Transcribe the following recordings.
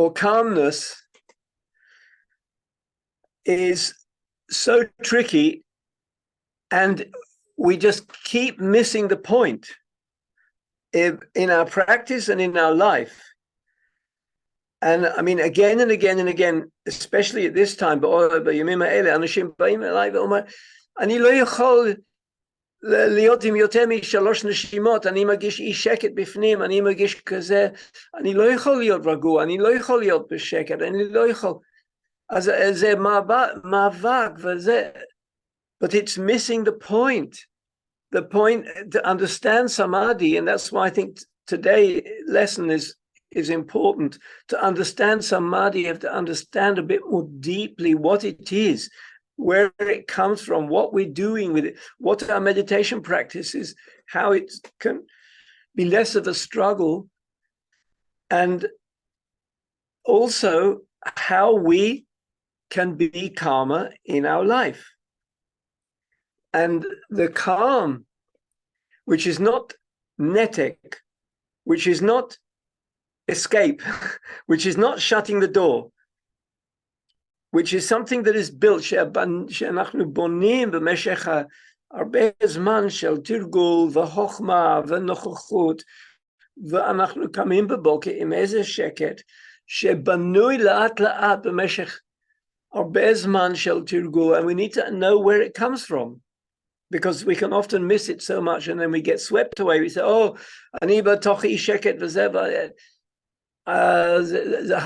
or calmness is so tricky, and we just keep missing the point in our practice and in our life. And I mean, again and again and again, especially at this time, בימים האלה, אנשים באים אליי ואומרים, אני לא יכול להיות עם יותר משלוש נשימות, אני מרגיש אי שקט בפנים, אני מרגיש כזה, אני לא יכול להיות רגוע, אני לא יכול להיות בשקט, אני לא יכול. אז זה מאבק וזה, but it's missing the point to understand samadhi, and that's why I think today's lesson is important. To understand samadhi, you have to understand a bit more deeply what it is, where it comes from, what we're doing with it, what our meditation practice is, how it can be less of a struggle, and also how we can be calmer in our life. And the calm, which is not netek, which is not escape, which is not shutting the door, which is something that is built, שאנחנו בונים במשך הרבה זמן של תרגול וחוכמה ונוכחות, ואנחנו קמים בבוקר עם איזה שקט, שבנוי לאט לאט במשך הרבה זמן של תרגול, and we need to know where it comes from, because we can often miss it so much, and then we get swept away. We say, oh, אני בתוך אי שקט וזה,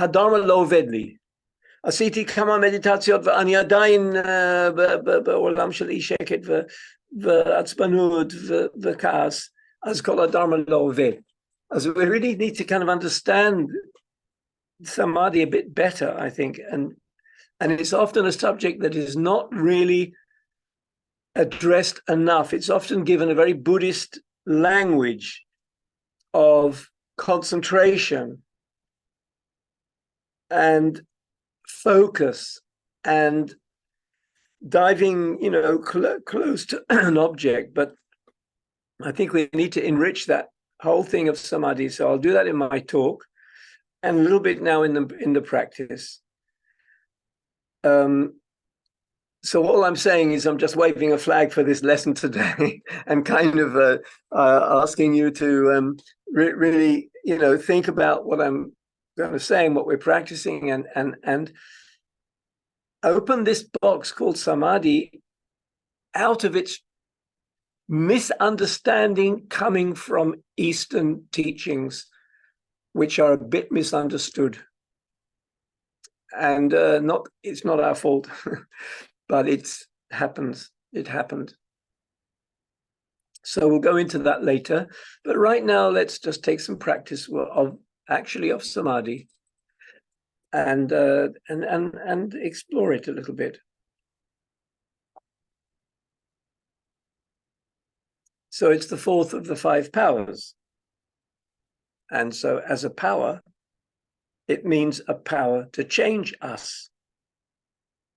הדרמה לא עובד לי. עשיתי כמה מדיטציות ואני עדיין בעולם של אי שקט ועצבנות וכעס, אז כל הדרמה לא עובד. אז we really need to kind of understand samadhi a bit better, I think, and it's often a subject that is not really addressed enough. It's often given a very Buddhist language of concentration and focus and diving, close to an object. But I think we need to enrich that whole thing of samadhi. So I'll do that in my talk and a little bit now in the practice. So all I'm saying is I'm just waving a flag for this lesson today and kind of asking you to really, think about what I'm going to say and what we're practicing, and open this box called samadhi out of its misunderstanding coming from Eastern teachings, which are a bit misunderstood. And it's not our fault, but it happens. It happened. So we'll go into that later. But right now, let's just take some practice of samadhi and explore it a little bit. So it's the fourth of the five powers. And so as a power, it means a power to change us.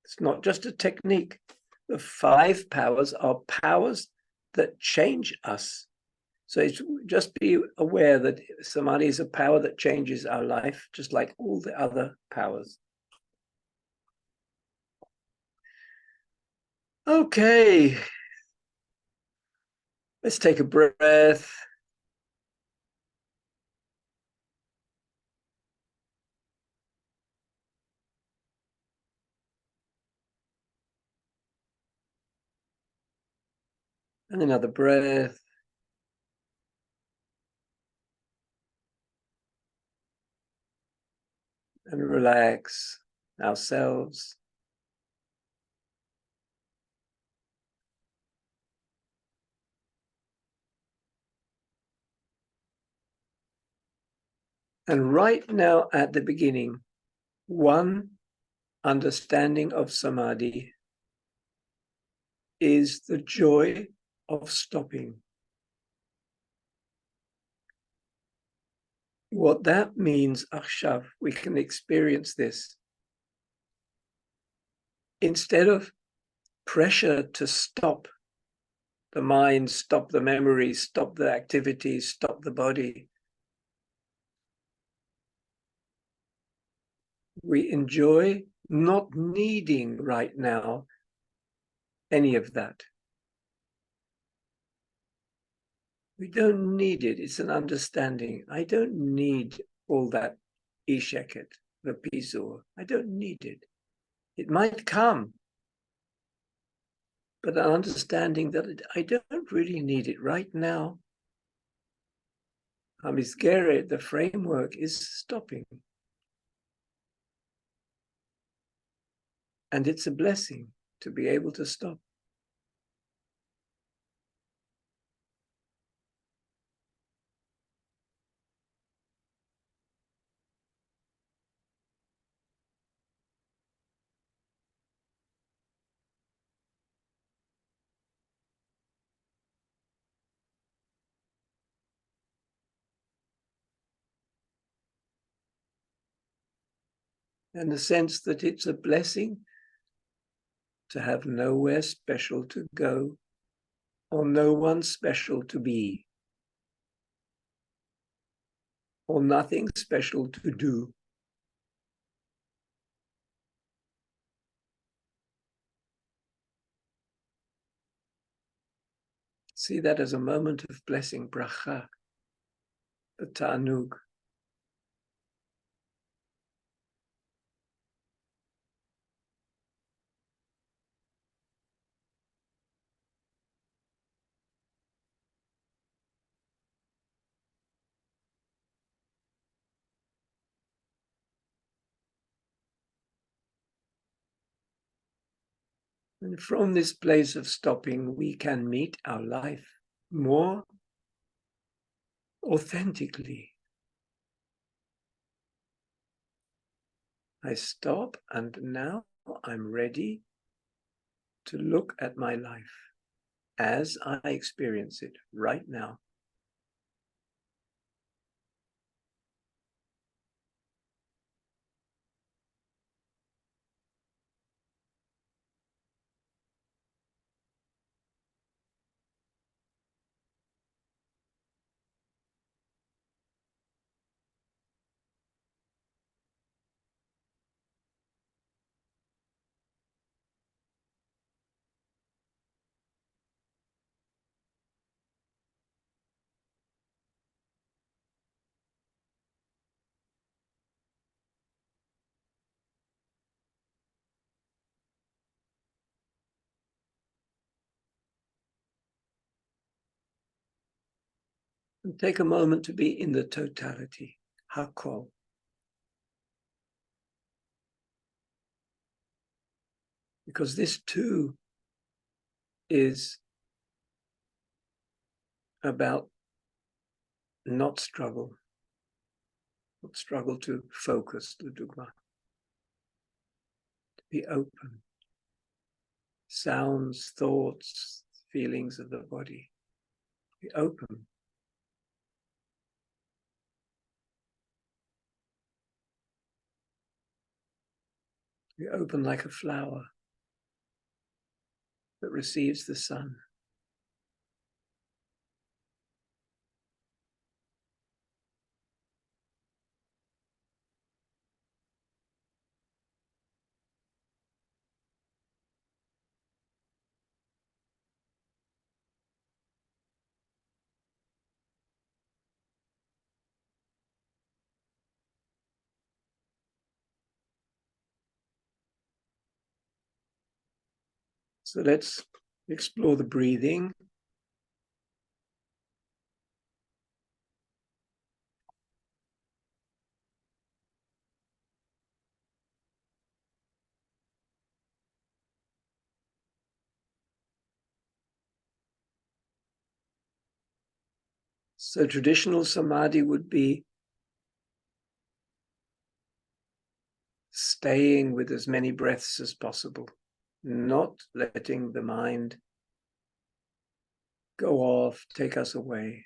It's not just a technique. The five powers are powers that change us. So it's just be aware that samadhi is a power that changes our life, just like all the other powers. Okay. Let's take a breath. And another breath. And relax ourselves. And right now at the beginning, one understanding of samadhi is the joy of stopping. What that means, Akshav, we can experience this. Instead of pressure to stop the mind, stop the memories, stop the activities, stop the body, We enjoy not needing right now any of that. We don't need it. It's an understanding. I don't need all that isheket, the pisor. I don't need it. It might come, but an understanding that I don't really need it right now. Amisgeret, the framework, is stopping. And it's a blessing to be able to stop. And the sense that it's a blessing to have nowhere special to go or no one special to be or nothing special to do. See that as a moment of blessing, bracha, the ta'anug. And from this place of stopping, we can meet our life more authentically. I stop, and now I'm ready to look at my life as I experience it right now. And take a moment to be in the totality, hakol. Because this too is about not struggle to focus, the dogma, to be open. Sounds, thoughts, feelings of the body, be open. Be open like a flower that receives the sun. So let's explore the breathing. So traditional samadhi would be staying with as many breaths as possible, not letting the mind go off, take us away.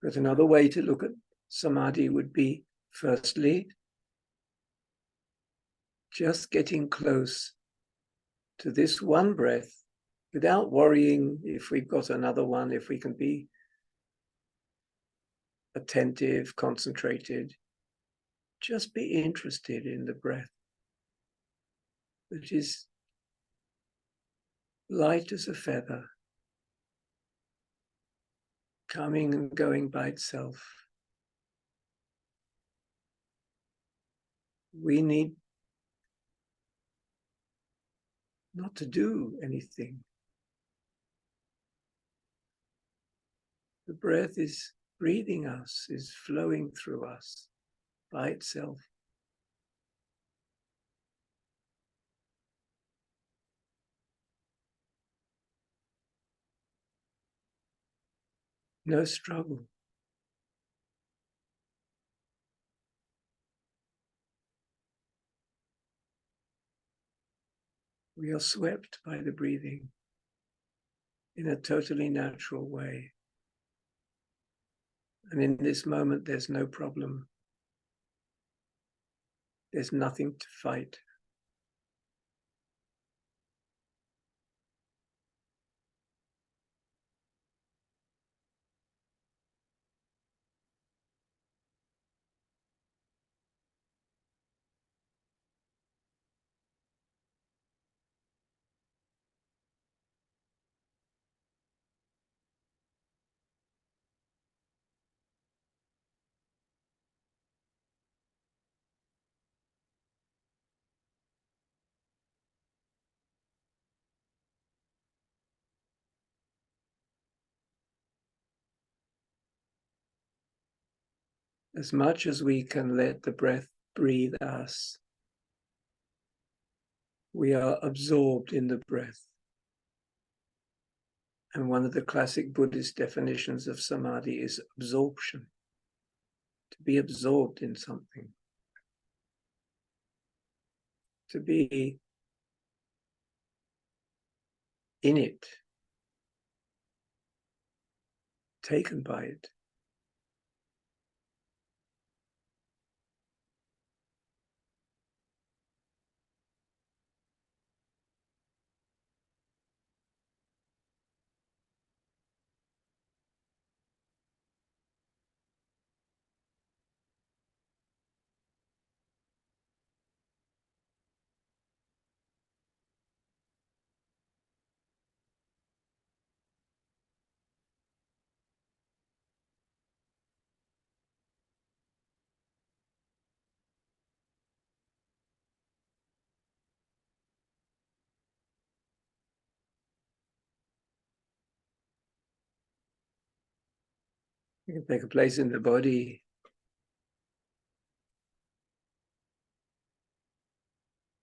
But another way to look at samadhi would be, firstly, just getting close to this one breath without worrying if we've got another one, if we can be attentive, concentrated. Just be interested in the breath, which is light as a feather, coming and going by itself. We need not to do anything. The breath is breathing us, is flowing through us by itself. No struggle. We are swept by the breathing in a totally natural way. And in this moment, there's no problem. There's nothing to fight. As much as we can let the breath breathe us, we are absorbed in the breath. And one of the classic Buddhist definitions of samadhi is absorption, to be absorbed in something, to be in it, taken by it. You can take a place in the body,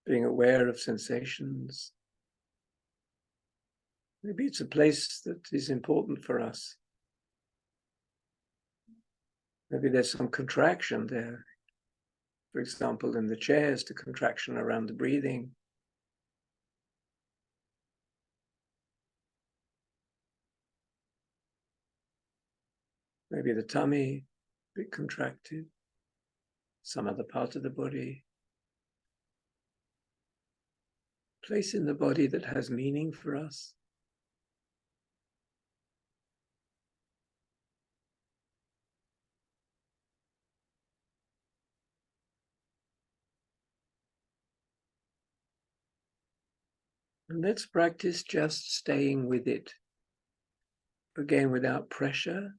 being aware of sensations. Maybe it's a place that is important for us. Maybe there's some contraction there. For example, in the chairs, the contraction around the breathing. Maybe the tummy, a bit contracted. Some other part of the body. Place in the body that has meaning for us. And let's practice just staying with it. Again, without pressure,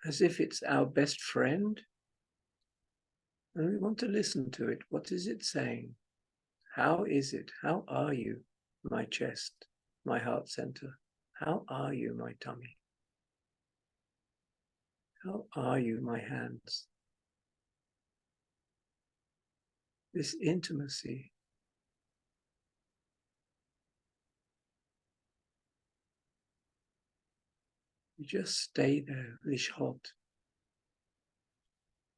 as if it's our best friend. And we want to listen to it. What is it saying? How is it? How are you, my chest, my heart center? How are you, my tummy? How are you, my hands? This intimacy. You just stay there, lishhot.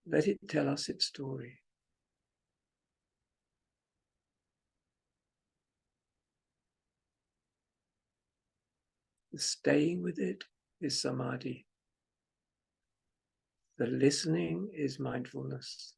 Let it tell us its story. Staying with it is samadhi. The listening is mindfulness.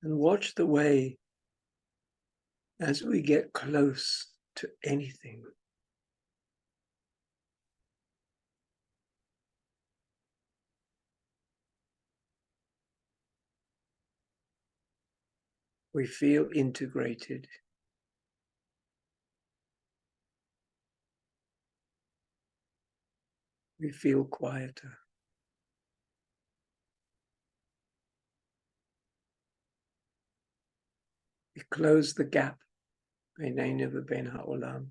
And watch the way as we get close to anything. We feel integrated. We feel quieter. We close the gap بيننا وبين هؤلاء.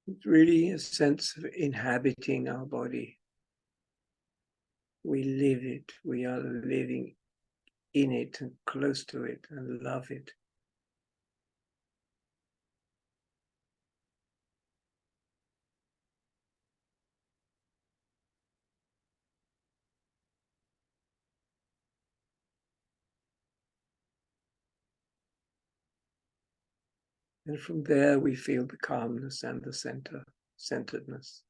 It's really a sense of inhabiting our body. We live it. We are living in it and close to it and love it. And from there, we feel the calmness and the centeredness.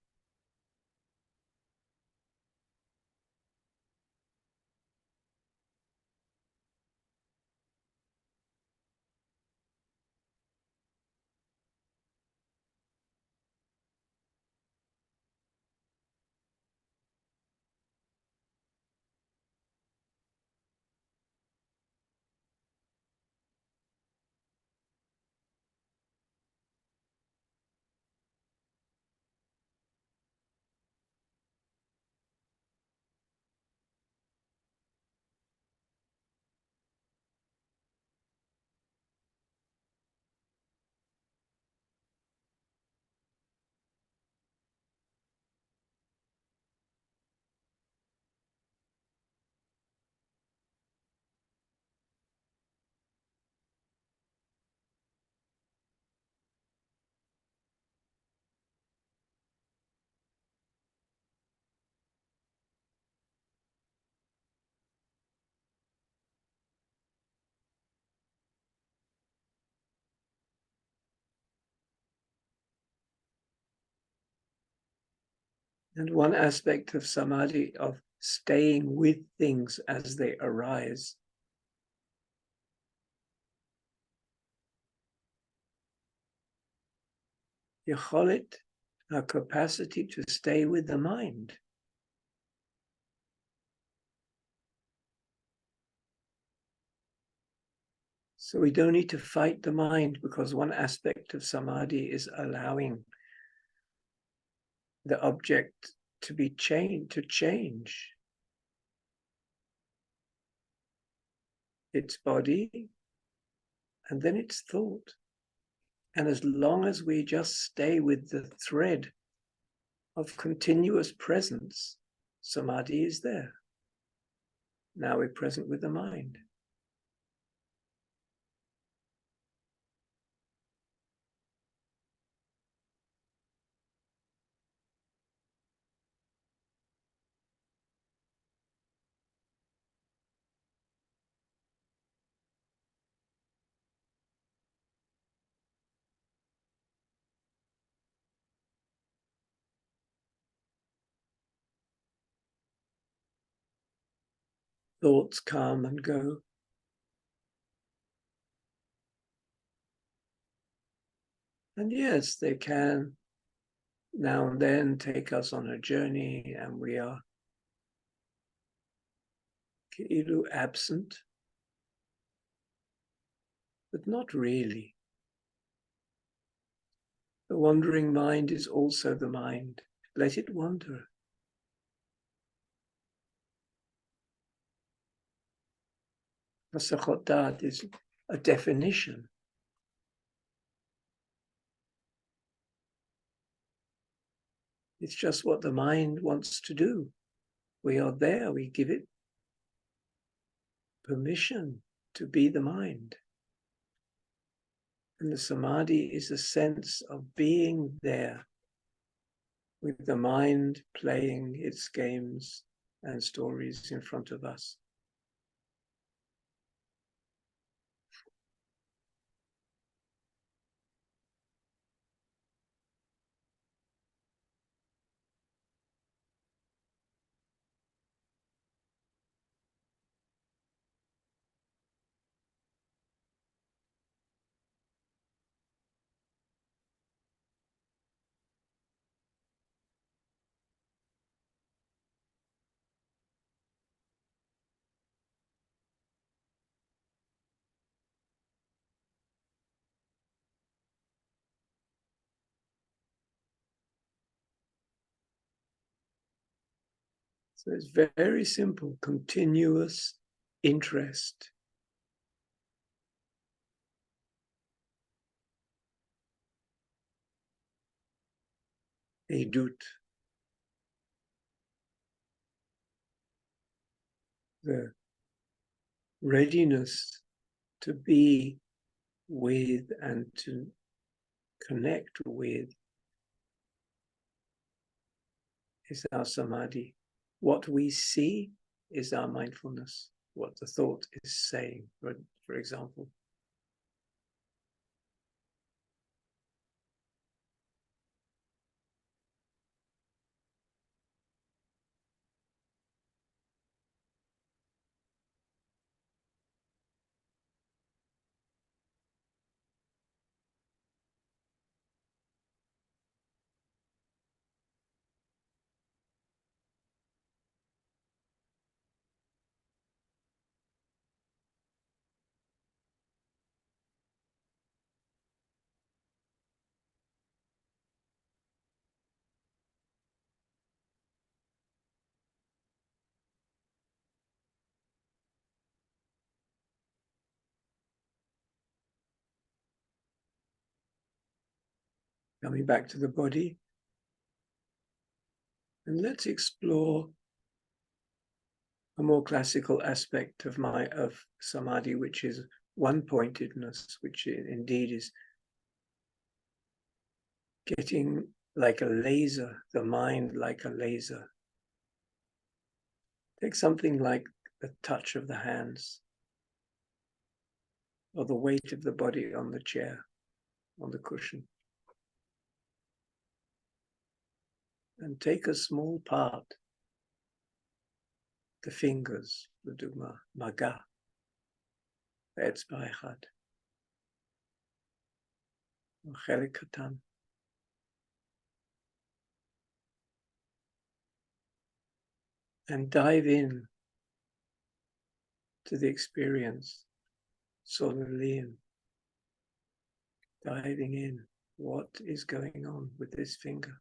And one aspect of samadhi, of staying with things as they arise, יכולת, our capacity to stay with the mind. So we don't need to fight the mind, because one aspect of samadhi is allowing the object to be change its body and then its thought. And as long as we just stay with the thread of continuous presence, samadhi is there. Now we're present with the mind. Thoughts come and go. And yes, they can now and then take us on a journey, and we are absent, but not really. The wandering mind is also the mind. Let it wander. Masachot Da'at is a definition. It's just what the mind wants to do. We are there, we give it permission to be the mind. And the samadhi is a sense of being there, with the mind playing its games and stories in front of us. So it's very simple, continuous interest. Edut. The readiness to be with and to connect with is our samadhi. What we see is our mindfulness, what the thought is saying, for example. Coming back to the body, and let's explore a more classical aspect of samadhi, which is one-pointedness, which indeed is getting like a laser, the mind like a laser. Take something like the touch of the hands, or the weight of the body on the chair, on the cushion. And take a small part, the fingers, the dugma, maga, האצבע אחד, חלק קטן. And dive in to the experience Solarlian, diving in. What is going on with this finger?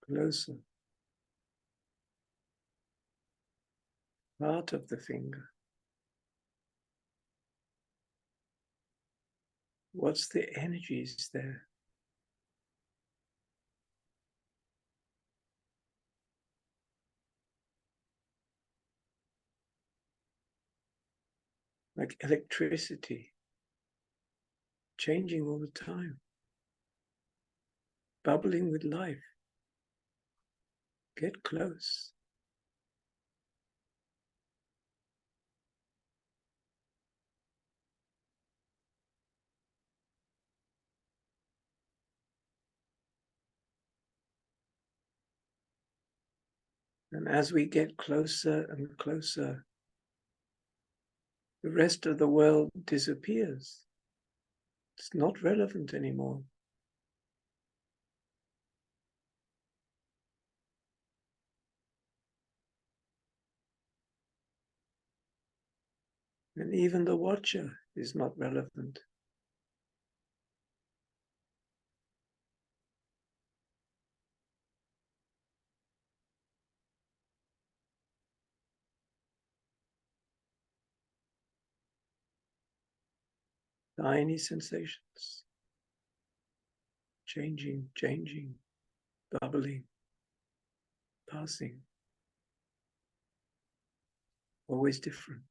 Closer. Part of the finger. What's the energies there? Like electricity, changing all the time, bubbling with life. Get close. And as we get closer and closer, the rest of the world disappears. It's not relevant anymore. And even the watcher is not relevant. Tiny sensations, changing, bubbling, passing, always different.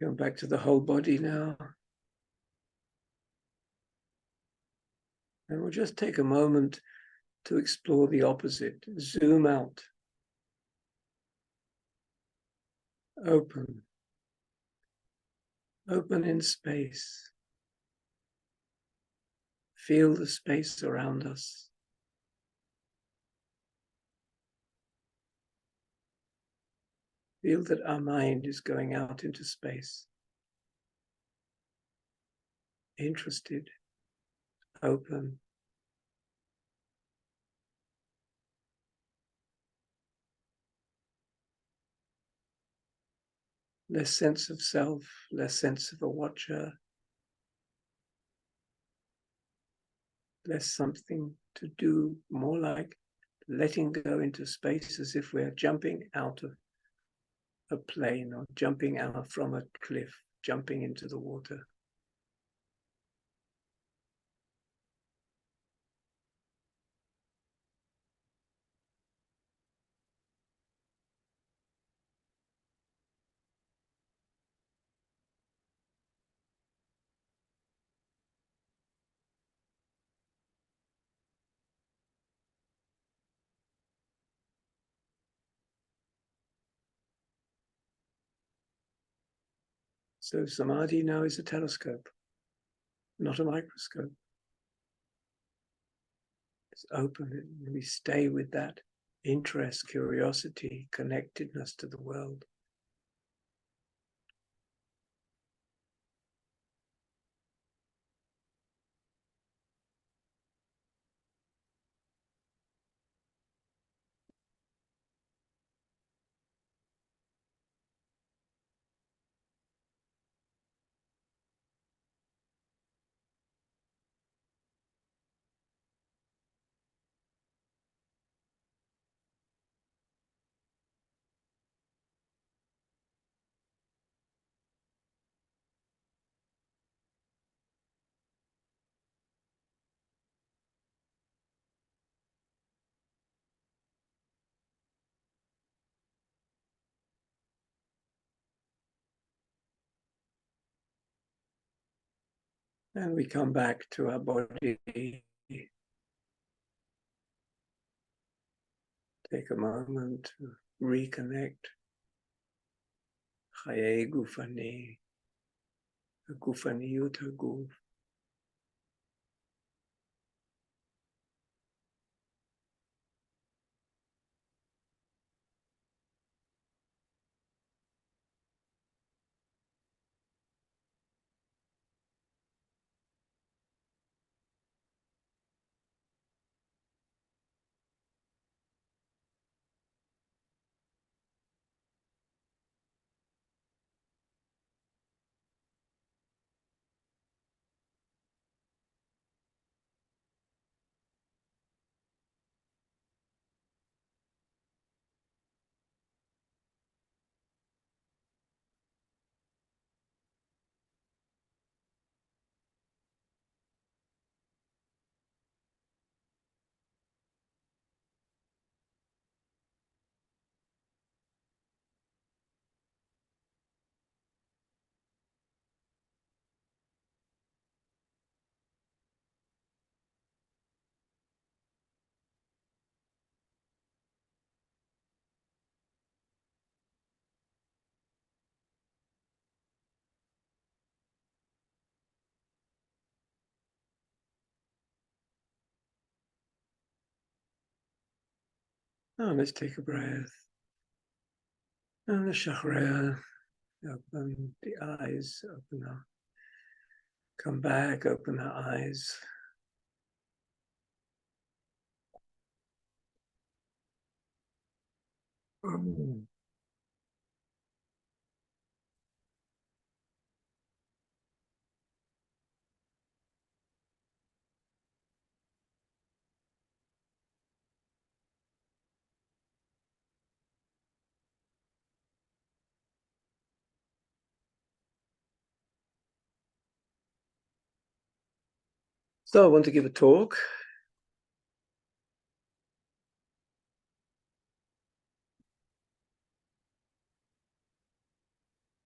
Going back to the whole body now. And we'll just take a moment to explore the opposite. Zoom out. Open. Open in space. Feel the space around us. Feel that our mind is going out into space. Interested, open. Less sense of self, less sense of a watcher, less something to do, more like letting go into space as if we're jumping out of a plane or jumping out from a cliff, jumping into the water. So samadhi now is a telescope, not a microscope. It's open, and we stay with that interest, curiosity, connectedness to the world. And we come back to our body. Take a moment to reconnect. Chaye gufani, gufaniyut haguf. Now let's take a breath. And the chakra, open the eyes, open up. Come back, open the eyes. So I want to give a talk